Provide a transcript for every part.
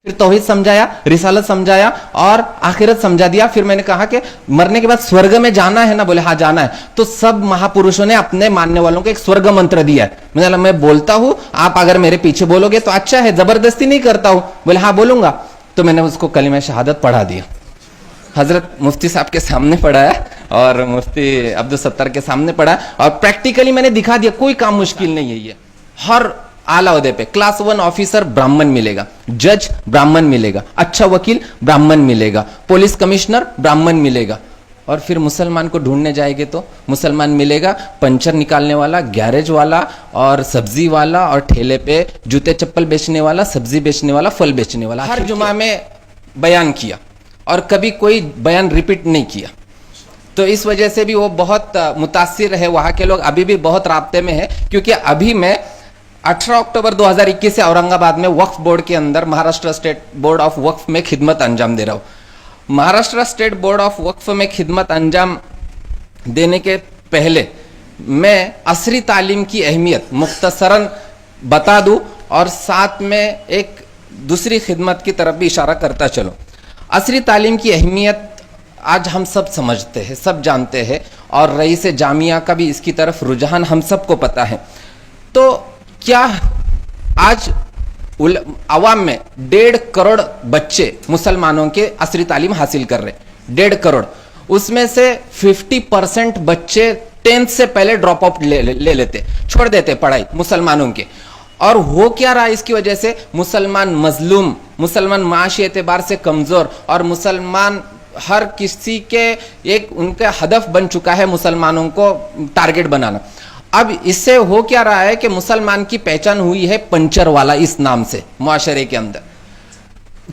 फिर तौहीद समझाया, रिसालत समझाया और आखिरत समझा दिया। फिर मैंने कहा कि मरने के बाद स्वर्ग में जाना है ना, बोले हाँ जाना है। तो सब महापुरुषों ने अपने मानने वालों को एक स्वर्ग मंत्र दिया है। मैं बोलता हूं, आप अगर मेरे पीछे बोलोगे तो अच्छा है, जबरदस्ती नहीं करता हूं। बोले हाँ बोलूंगा। तो मैंने उसको कलिमा शहादत पढ़ा दिया। हजरत मुफ्ती साहब के सामने पढ़ाया और मुफ्ती अब्दुल सत्तार के सामने पढ़ा और प्रैक्टिकली मैंने दिखा दिया, कोई काम मुश्किल नहीं है। ये हर आला ओहदे पे क्लास 1 ऑफिसर ब्राह्मण मिलेगा, जज ब्राह्मण मिलेगा, अच्छा वकील ब्राह्मण मिलेगा, पुलिस कमिश्नर ब्राह्मण मिलेगा। और फिर मुसलमान को ढूंढने जाएंगे तो मुसलमान मिलेगा, पंचर निकालने वाला, गैरेज वाला और सब्जी वाला और ठेले पे जूते चप्पल बेचने वाला, सब्जी बेचने वाला, फल बेचने वाला। हर जुमा में बयान किया और कभी कोई बयान रिपीट नहीं किया। तो इस वजह से भी वो बहुत मुतासिर है। वहां के लोग अभी भी बहुत राब्ते में है, क्योंकि अभी मैं 18 अक्टूबर 2021 से औरंगाबाद में वक्फ बोर्ड के अंदर महाराष्ट्र स्टेट बोर्ड ऑफ वक्फ में खिदमत अंजाम दे रहा हूं। महाराष्ट्र स्टेट बोर्ड ऑफ वक्फ में खिदमत अंजाम देने के पहले मैं असरी तालीम की अहमियत मुख्तसरन बता दूं और साथ में एक दूसरी खिदमत की तरफ भी इशारा करता चलो। असरी तालीम की अहमियत आज हम सब समझते हैं, सब जानते हैं और रईस जामिया का भी इसकी तरफ रुझान हम सबको पता है। तो क्या आज अवाम में 1.5 करोड़ बच्चे मुसलमानों के असरी तालीम हासिल कर रहे, 1.5 करोड़। उसमें से 50% बच्चे 10th से पहले ड्रॉप आउट ले लेते, छोड़ देते पढ़ाई मुसलमानों के। और हो क्या रहा है इसकी वजह से? मुसलमान मजलूम, मुसलमान माशी एतबार से कमजोर और मुसलमान हर किसी के एक उनका हदफ बन चुका है मुसलमानों को टारगेट बनाना। अब इससे हो क्या रहा है कि मुसलमान की पहचान हुई है पंचर वाला इस नाम से मुआशरे के अंदर।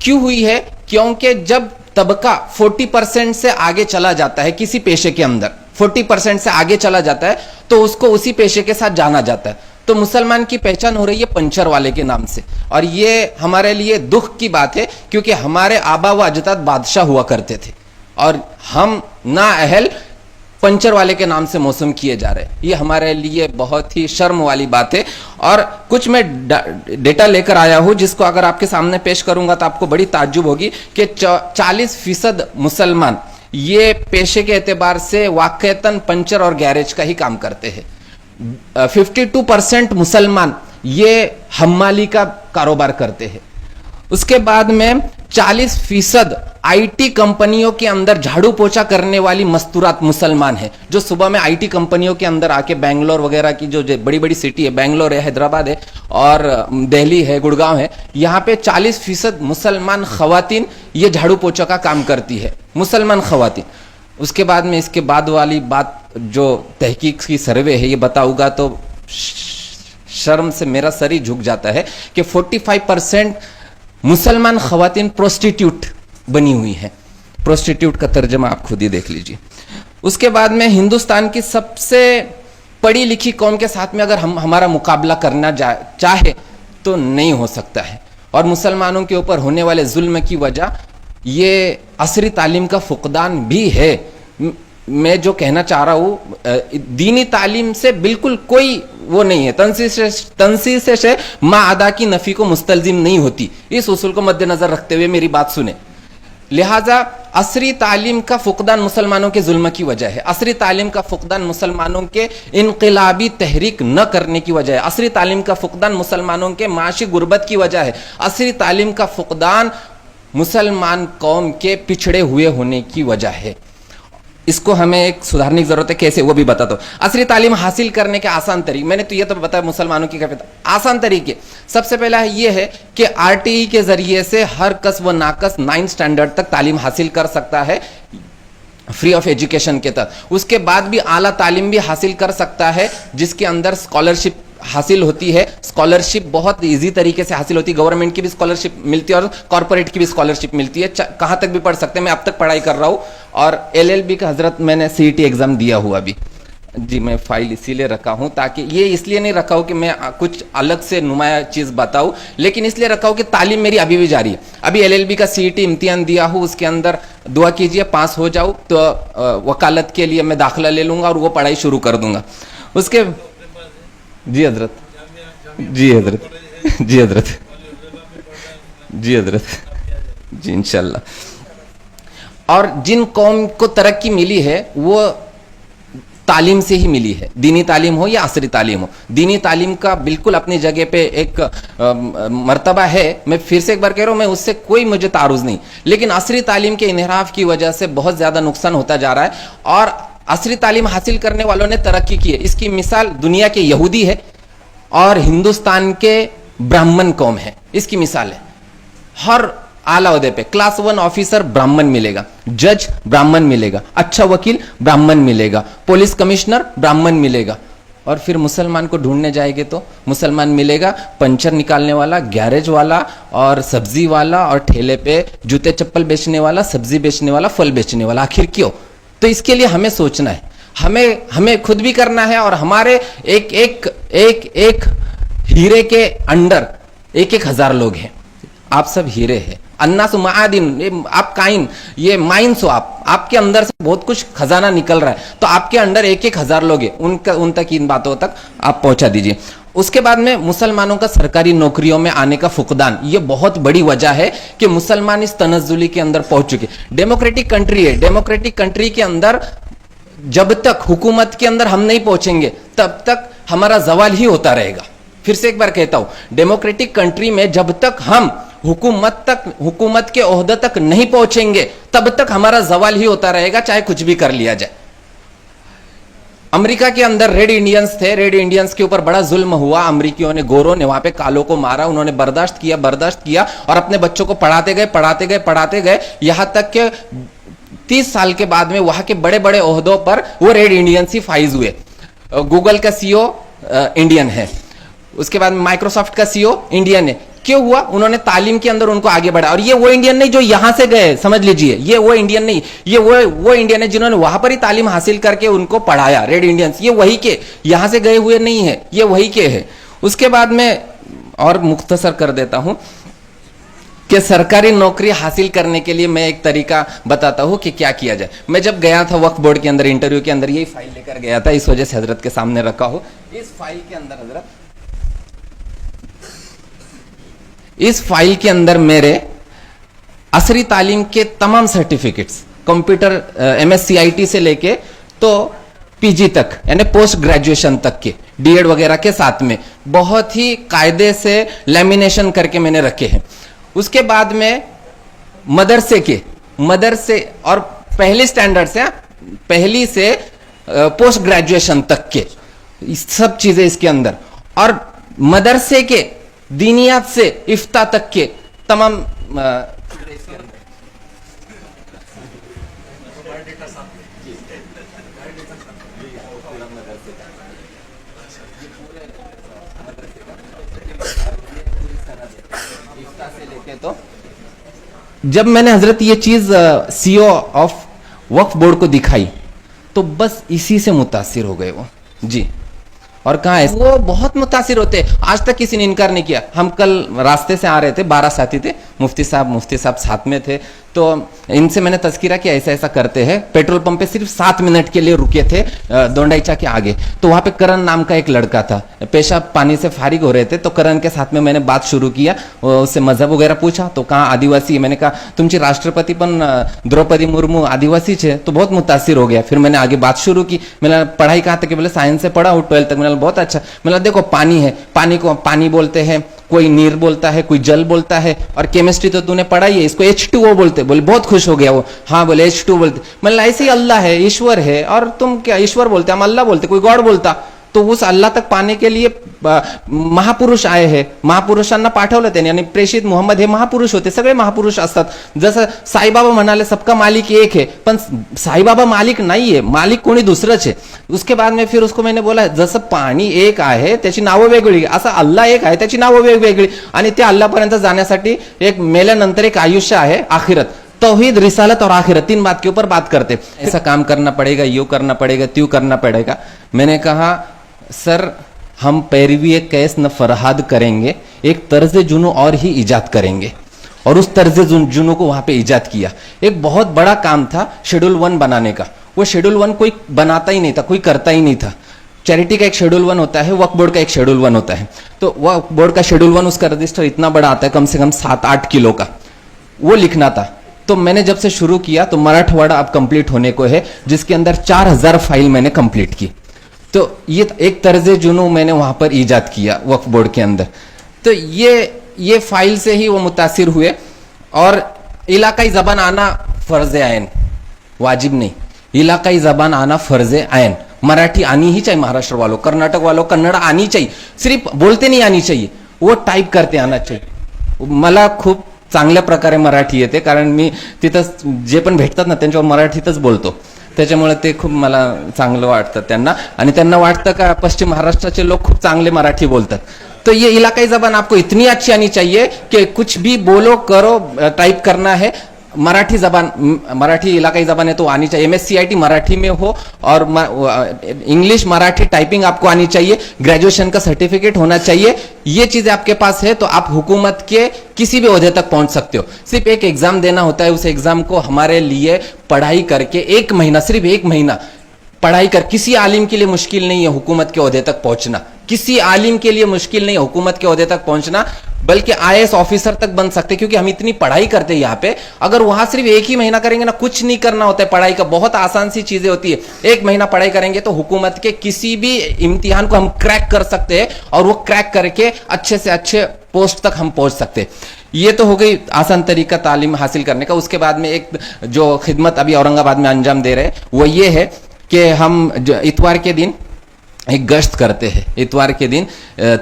क्यों हुई है? क्योंकि जब तबका 40% से आगे चला जाता है किसी पेशे के अंदर, 40% से आगे चला जाता है तो उसको उसी पेशे के साथ जाना जाता है। तो मुसलमान की पहचान हो रही है पंचर वाले के नाम से। और ये हमारे लिए दुख की बात है, क्योंकि हमारे आबा व अजदाद बादशाह हुआ करते थे और हम ना अहल पंचर वाले के नाम से मौसम किए जा रहे हैं। ये हमारे लिए बहुत ही शर्म वाली बात है। और कुछ मैं डेटा लेकर आया हूं जिसको अगर आपके सामने पेश करूंगा तो आपको बड़ी ताज्जुब होगी कि 40% मुसलमान ये पेशे के एतबार से वाकईतन पंचर और गैरेज का ही काम करते हैं। 52% मुसलमान ये हम्माली का कारोबार करते हैं। उसके बाद में 40% आईटी कंपनियों के अंदर झाड़ू पोछा करने वाली मस्तूरात मुसलमान है, जो सुबह में आईटी कंपनियों के अंदर आके बेंगलोर वगैरह की जो बड़ी बड़ी सिटी है, बेंगलोर है, हैदराबाद है और दिल्ली है, गुड़गांव है, यहाँ पे 40% मुसलमान खवातीन ये झाड़ू पोछा का काम करती है, मुसलमान खवातीन। उसके बाद में इसके बाद वाली बात जो तहकीक की सर्वे है ये बताऊंगा तो शर्म से मेरा सर ही झुक जाता है कि 45% मुसलमान खवातीन प्रोस्टिट्यूट बनी हुई है। प्रोस्टिट्यूट का तर्जमा आप खुद ही देख लीजिए। उसके बाद में हिंदुस्तान की सबसे पढ़ी लिखी कौम के साथ में अगर हम हमारा मुकाबला करना चाहे तो नहीं हो सकता है। और मुसलमानों के ऊपर होने वाले जुल्म की वजह ये असरी तालीम का फुकदान भी है। मैं जो कहना चाह रहा हूं, दीनी तालीम से बिल्कुल कोई वो नहीं है, तंसीस से माँ अदा की नफी को मुस्तलजिम नहीं होती। इस उसूल को मद्देनजर रखते हुए मेरी बात सुने। लिहाजा असरी तालीम का फुकदान मुसलमानों के जुल्म की वजह है। असरी तालीम का फुकदान मुसलमानों के इनकलाबी तहरीक न करने की वजह है। असरी तालीम का फुकदान मुसलमानों के माशी गुर्बत की वजह है। असरी तालीम का फुकदान मुसलमान कौम के पिछड़े हुए होने की वजह है। इसको हमें एक सुधारने की जरूरत है। कैसे, वो भी बताता हूं। असली तालीम हासिल करने के आसान तरीके, मैंने तो ये तो बताया मुसलमानों की आसान तरीके। सबसे पहला ये है कि आरटीई के जरिए से हर कस व नाकस 9th स्टैंडर्ड तक तालीम हासिल कर सकता है फ्री ऑफ एजुकेशन के तहत। उसके बाद भी आला तालीम भी हासिल कर सकता है जिसके अंदर स्कॉलरशिप हासिल होती है। स्कॉलरशिप बहुत इजी तरीके से हासिल होती है। गवर्नमेंट की भी स्कॉलरशिप मिलती है और कॉर्पोरेट की भी स्कॉलरशिप मिलती है। कहां तक भी पढ़ सकते हैं। मैं अब तक पढ़ाई कर रहा हूं और LLB का हजरत मैंने CET एग्जाम दिया हुआ अभी जी। मैं फाइल इसीलिए रखा हूं ताकि ये इसलिए नहीं रखा हूं कि मैं कुछ अलग से नुमाया चीज बताऊं, लेकिन इसलिए रखा हूं कि तालीम मेरी अभी भी जारी है। अभी LLB का CET इम्तिहान दिया हूं, उसके अंदर दुआ कीजिए पास हो जाऊं तो वकालत के लिए मैं दाखिला ले लूंगा और वो पढ़ाई शुरू कर दूंगा। उसके जी हजरत, जी हजरत, जी हजरत, जी हजरत, जी इंशाल्लाह। और जिन कौम को तरक्की मिली है वो तालीम से ही मिली है, दीनी तालीम हो या असरी तालीम हो। दीनी तालीम का बिल्कुल अपनी जगह पे एक मर्तबा है, मैं फिर से एक बार कह रहा हूं, मैं उससे कोई मुझे तारुज नहीं, लेकिन असरी तालीम के इन्हिराफ की वजह से बहुत ज्यादा नुकसान होता जा रहा है। और असरी तालीम हासिल करने वालों ने तरक्की की है, इसकी मिसाल दुनिया के यहूदी है और हिंदुस्तान के ब्राह्मण कौम है, इसकी मिसाल है। हर आला ओहदे पे क्लास 1 ऑफिसर ब्राह्मण मिलेगा, जज ब्राह्मण मिलेगा, अच्छा वकील ब्राह्मण मिलेगा, पुलिस कमिश्नर ब्राह्मण मिलेगा। और फिर मुसलमान को ढूंढने जाएंगे तो मुसलमान मिलेगा पंचर निकालने वाला, गैरेज वाला और सब्जी वाला और ठेले पे जूते चप्पल बेचने वाला, सब्जी बेचने वाला, फल बेचने वाला। आखिर क्यों? तो इसके लिए हमें सोचना है, हमें खुद भी करना है। और हमारे एक एक एक एक हीरे के अंडर 1,000 लोग हैं। आप सब हीरे हैं, अन्नासु मादिन, आप काइन, ये माइंस हो, आपके अंदर से बहुत कुछ खजाना निकल रहा है। तो आपके अंदर 1,000 लोग हैं, उन तक इन बातों तक आप पहुंचा दीजिए। उसके बाद में मुसलमानों का सरकारी नौकरियों में आने का फुकदान, ये बहुत बड़ी वजह है कि मुसलमान इस तनज़्ज़ुली के अंदर पहुंच चुके। डेमोक्रेटिक कंट्री है, डेमोक्रेटिक कंट्री के अंदर जब तक हुकूमत के अंदर हम नहीं पहुंचेंगे तब तक हमारा जवाल ही होता रहेगा। फिर से एक बार कहता हूं, डेमोक्रेटिक कंट्री में जब तक हम हुकूमत के ओहदे तक नहीं पहुंचेंगे तब तक हमारा जवाल ही होता रहेगा, चाहे कुछ भी कर लिया जाए। अमेरिका के अंदर रेड इंडियंस थे, रेड इंडियंस के ऊपर बड़ा जुल्म हुआ, अमेरिकियों ने, गोरों ने वहां पे कालों को मारा, उन्होंने बर्दाश्त किया और अपने बच्चों को पढ़ाते गए यहां तक के 30 साल के बाद में वहां के बड़े बड़े ओहदों पर वो रेड इंडियंस ही फाइज हुए। गूगल का सीईओ इंडियन है, उसके बाद माइक्रोसॉफ्ट का सीईओ इंडियन है। क्यों हुआ? उन्होंने तालीम के अंदर उनको आगे बढ़ा। और ये वो इंडियन नहीं जो यहां से गए, समझ लीजिए, ये वो इंडियन नहीं, ये वो इंडियन है जिन्होंने वहां पर ही तालीम हासिल करके उनको पढ़ाया। रेड इंडियंस ये वही के, यहां से गए हुए नहीं है, ये वही के है। उसके बाद में और मुख्तसर कर देता हूं कि सरकारी नौकरी हासिल करने के लिए मैं एक तरीका बताता हूं कि क्या किया जाए। मैं जब गया था वक्फ बोर्ड के अंदर इंटरव्यू के अंदर, यही फाइल लेकर गया था, इस वजह से हजरत के सामने रखा हो। इस फाइल के अंदर हजरत, इस फाइल के अंदर मेरे असरी तालीम के तमाम सर्टिफिकेट्स, कंप्यूटर MSCIT से लेके तो PG तक, यानी पोस्ट ग्रेजुएशन तक के, DED वगैरह के साथ में बहुत ही कायदे से लैमिनेशन करके मैंने रखे हैं। उसके बाद में मदरसे और पहले स्टैंडर्ड से, पहली से पोस्ट ग्रेजुएशन तक के सब चीजें इसके अंदर, और मदरसे के दीनियात से इफ्ता तक के तमाम तो जब मैंने हजरत ये चीज CEO ऑफ वक्फ बोर्ड को दिखाई तो बस इसी से मुतासिर हो गए वो जी। और कहा है वो बहुत मुतासिर होते, आज तक किसी ने इनकार नहीं किया। हम कल रास्ते से आ रहे थे, 12 साथी थे, मुफ्ती साहब साथ में थे, तो इनसे मैंने तज़किरा किया ऐसा ऐसा करते हैं। पेट्रोल पंप पे सिर्फ 7 मिनट के लिए रुके थे दोंडाईचा के आगे, तो वहां पे करण नाम का एक लड़का था, पेशाब पानी से फारिग हो रहे थे, तो करण के साथ में मैंने बात शुरू किया, उससे मजहब वगैरह पूछा, तो कहा आदिवासी। मैंने कहा तुमची राष्ट्रपति पण द्रौपदी मुर्मू आदिवासी है, तो बहुत मुतासिर हो गया। फिर मैंने आगे बात शुरू की, मैंने पढ़ाई कहा था कि बोले साइंस से पढ़ा हूँ 12th तक। मैंने बहुत अच्छा। मैंने देखो पानी है, पानी को पानी बोलते हैं, कोई नीर बोलता है, कोई जल बोलता है, और केमिस्ट्री तो तूने पढ़ाई है, इसको H2O बोलते। बोले बहुत खुश हो गया वो, हाँ बोले H2 बोलते। मतलब ऐसे ही अल्लाह है, ईश्वर है, और तुम क्या ईश्वर बोलते, हम अल्लाह बोलते, कोई गॉड बोलता। तो उस अल्लाह तक पाने के लिए महापुरुष आए हैं, महापुरुषांना पाठवलं त्यांनी, आणि प्रेषित मोहम्मद हे महापुरुष होते, सगळे महापुरुष असतात। जसं साईबाबा म्हणाले सबका मालिक एक है, पण साईबाबा मालिक नाहीये, मालिक कोणी दुसरंच आहे। उसके बाद में फिर उसको मैंने बोला जसं पाणी एक आहे त्याची नावं वेगळी, असं अल्लाह एक आहे त्याची नावं वेगवेगळी, आणि त्या अल्लाहपर्यंत जाण्यासाठी एक मेल्यानंतर एक आयुष्य आहे आखिरत। तौहीद, रिसालत और आखिरत, 3 बात के ऊपर बात करते। ऐसा काम करना पड़ेगा, यूं करना पड़ेगा, त्यों करना पड़ेगा। मैंने कहा सर हम पैरवी एक कैस न फरहाद करेंगे, एक तर्ज जुनू और ही इजाद करेंगे, और उस तर्ज जुनू को वहां पे इजाद किया। एक बहुत बड़ा काम था शेड्यूल 1 बनाने का, वो शेड्यूल 1 कोई बनाता ही नहीं था, कोई करता ही नहीं था। चैरिटी का एक शेड्यूल 1 होता है, वक्फ बोर्ड का एक शेड्यूल 1 होता है। तो वक्फ बोर्ड का शेड्यूल 1 उसका रजिस्टर इतना बड़ा आता है, कम से कम 7-8 किलो का, वो लिखना था। तो मैंने जब से शुरू किया तो मराठवाड़ा अब कंप्लीट होने को है, जिसके अंदर 4000 फाइल मैंने कंप्लीट की। तो ये एक तर्ज जुनू मैंने वहां पर ईजाद किया वक्फ बोर्ड के अंदर। तो ये फाइल से ही वो मुतासिर हुए। और इलाकाई जबान आना फर्ज आयन, वाजिब नहीं, इलाकाई जबान आना फर्ज आयन। मराठी आनी ही चाहिए, महाराष्ट्र वालों, कर्नाटक वालों कन्नड आनी चाहिए, सिर्फ बोलते नहीं आनी चाहिए, वो टाईप करते आना चाहिए। मला खूप चांगल्या प्रकारे मराठी येते, कारण मी तिथं जे पण भेटतात ना त्यांच्यावर मराठीतच बोलतो, त्याच्यामुळे ते खूप मला चांगलं वाटतं त्यांना। आणि त्यांना वाटतं का पश्चिम महाराष्ट्राचे लोग खूप चांगले मराठी बोलतात। तो ये इलाकाई जबान आपको इतनी अच्छी आनी चाहिए कि कुछ भी बोलो करो, टाइप करना है, मराठी जबान, मराठी इलाकाई जबान है तो आनी चाहिए। MSCIT मराठी में हो और इंग्लिश मराठी टाइपिंग आपको आनी चाहिए, ग्रेजुएशन का सर्टिफिकेट होना चाहिए। ये चीजें आपके पास है तो आप हुकूमत के किसी भी ओहदे तक पहुंच सकते हो। सिर्फ एक एग्जाम देना होता है, उस एग्जाम को हमारे लिए पढ़ाई करके 1 महीना, सिर्फ 1 महीना पढ़ाई कर, किसी आलिम के लिए मुश्किल नहीं है हुकूमत के ओहदे तक पहुंचना, किसी आलिम के लिए मुश्किल नहीं है हुकूमत के ओहदे तक पहुंचना, बल्कि IAS ऑफिसर तक बन सकते, क्योंकि हम इतनी पढ़ाई करते हैं यहाँ पे। अगर वहां सिर्फ 1 ही महीना करेंगे ना, कुछ नहीं करना होता है पढ़ाई का, बहुत आसान सी चीजें होती है। 1 महीना पढ़ाई करेंगे तो हुकूमत के किसी भी इम्तिहान को हम क्रैक कर सकते हैं, और वो क्रैक करके अच्छे से अच्छे पोस्ट तक हम पहुंच सकते हैं। ये तो हो गई आसान तरीका तालीम हासिल करने का। उसके बाद में एक जो खिदमत अभी औरंगाबाद में अंजाम दे रहे हैं वो ये है कि हम इतवार के दिन एक गश्त करते हैं। इतवार के दिन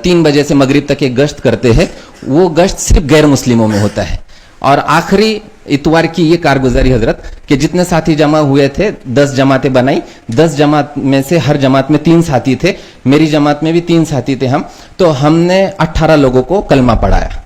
3 बजे से मगरिब तक एक गश्त करते हैं। वो गश्त सिर्फ गैर मुस्लिमों में होता है। और आखिरी इतवार की ये कारगुजारी हजरत कि जितने साथी जमा हुए थे, 10 जमातें बनाई, 10 जमात में से हर जमात में 3 साथी थे, मेरी जमात में भी 3 साथी थे हम। तो हमने 18 लोगों को कलमा पढ़ाया,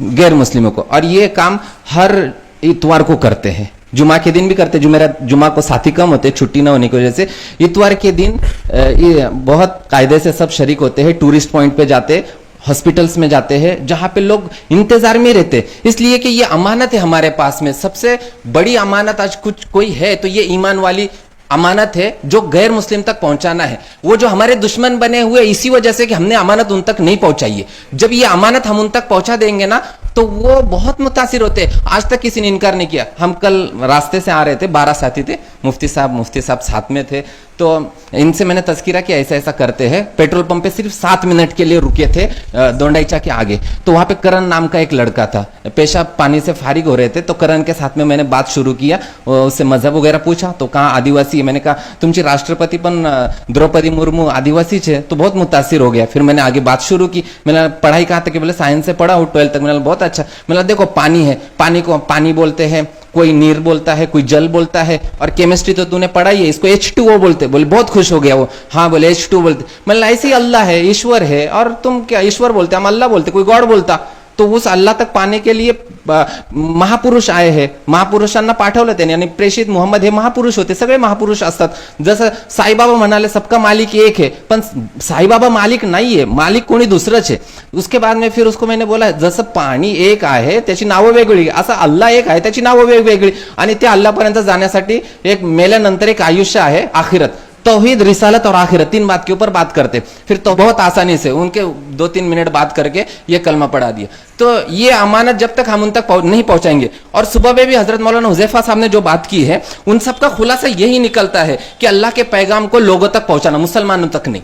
गैर मुस्लिमों को। और ये काम हर इतवार को करते हैं, जुमा के दिन भी करते। जुमा को साथी कम होते, छुट्टी ना होने की वजह से इतवार के दिन ये बहुत कायदे से सब शरीक होते हैं। टूरिस्ट पॉइंट पे जाते, हॉस्पिटल्स में जाते हैं, जहां पे लोग इंतजार में रहते, इसलिए कि ये अमानत है हमारे पास में। सबसे बड़ी अमानत आज कुछ कोई है तो ये ईमान वाली अमानत है जो गैर मुस्लिम तक पहुंचाना है। वो जो हमारे दुश्मन बने हुए इसी वजह से कि हमने अमानत उन तक नहीं पहुंचाई है। जब ये अमानत हम उन तक पहुंचा देंगे ना तो वो बहुत मुतासिर होते हैं। आज तक किसी ने इनकार नहीं किया। हम कल रास्ते से आ रहे थे, 12 साथी थे, मुफ्ती साहब साथ में थे। तो इनसे मैंने तस्कीरा किया ऐसा ऐसा करते हैं। पेट्रोल पंप पे सिर्फ 7 मिनट के लिए रुके थे दोंडाईचा के आगे। तो वहां पे करण नाम का एक लड़का था, पेशाब पानी से फारिग हो रहे थे। तो करण के साथ में मैंने बात शुरू किया, उससे मजहब वगैरह पूछा। तो कहा आदिवासी है। मैंने कहा तुमची राष्ट्रपति पण द्रौपदी मुर्मू आदिवासी है। तो बहुत मुतासिर हो गया। फिर मैंने आगे बात शुरू की। मैंने पढ़ाई कहा था कि बोले साइंस से पढ़ा हूँ 12th तक। मैंने बहुत अच्छा। मैंने देखो पानी है, पानी को पानी बोलते हैं, कोई नीर बोलता है, कोई जल बोलता है, और केमिस्ट्री तो तूने पढ़ाई है, इसको H2O बोलते। बोले बहुत खुश हो गया वो, हाँ बोले H2O बोलते। मतलब ऐसे ही अल्लाह है, ईश्वर है, और तुम क्या ईश्वर बोलते, हम अल्लाह बोलते, कोई गॉड बोलता। तो उस अल्लाह तक पाने के लिए महापुरुष आए हैं, महापुरुषांना पाठवलं त्यांनी। आणि प्रेषित मोहम्मद हे महापुरुष होते, सगळे महापुरुष असतात। जसं साईबाबा म्हणाले सबका मालिक एक है, पण साईबाबा मालिक नाहीये, मालिक कोणी दुसरंच आहे। उसके बाद में फिर उसको मैंने बोला जसं पाणी एक आहे त्याची नावं वेगळी, असं अल्लाह एक आहे त्याची नावं वेगवेगळी, आणि त्या अल्लाहपर्यंत जाण्यासाठी एक मेल्यानंतर एक आयुष्य आहे आखिरत। तौहीद, रिसालत और आखिरत, 3 बात के ऊपर बात करते। फिर तो बहुत आसानी से उनके 2-3 मिनट बात करके ये कलमा पढ़ा दिया। तो ये अमानत जब तक हम उन तक नहीं पहुंचाएंगे। और सुबह में भी हजरत मौलाना हुजैफा साहब ने जो बात की है, उन सब का खुलासा यही निकलता है कि अल्लाह के पैगाम को लोगों तक पहुंचाना, मुसलमानों तक नहीं,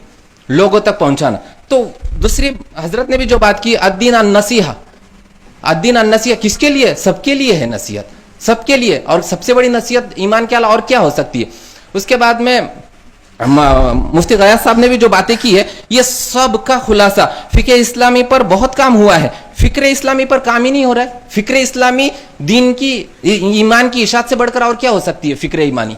लोगों तक पहुंचाना। तो दूसरी हजरत ने भी जो बात की, अद्दीन अन-नसीहा, अद्दीन अन-नसीहा किसके लिए? सबके लिए है नसीहत, सबके लिए। और सबसे बड़ी नसीहत ईमान के अलावा और क्या हो सकती है? उसके बाद में मुफ्ती गयास साहब ने भी जो बातें की है, ये सब का खुलासा फिक्र इस्लामी पर बहुत काम हुआ है। फिक्र इस्लामी पर काम ही नहीं हो रहा है। फिक्र इस्लामी दीन की, ईमान की इशात से बढ़कर और क्या हो सकती है फिक्र ईमानी।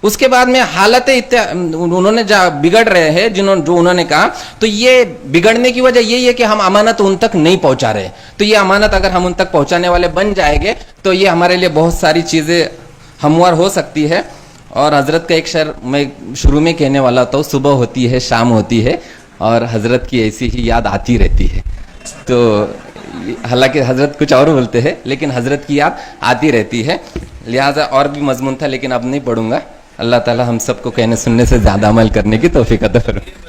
उसके बाद में हालतें उन्होंने बिगड़ रहे हैं जो उन्होंने कहा, तो ये बिगड़ने की वजह यही है कि हम अमानत उन तक नहीं पहुंचा रहे। तो ये अमानत अगर हम उन तक पहुंचाने वाले बन जाएंगे तो ये हमारे लिए बहुत सारी चीजें हमवार हो सकती है। और हजरत का एक शेर मैं शुरू में कहने वाला था, सुबह होती है शाम होती है और हजरत की ऐसी ही याद आती रहती है। तो हालांकि हजरत कुछ और बोलते हैं लेकिन हजरत की याद आती रहती है। लिहाजा और भी मजमून था लेकिन अब नहीं पढ़ूंगा, अल्लाह ताला हम सबको कहने सुनने से ज्यादा अमल करने की तौफीक अता फरमाए।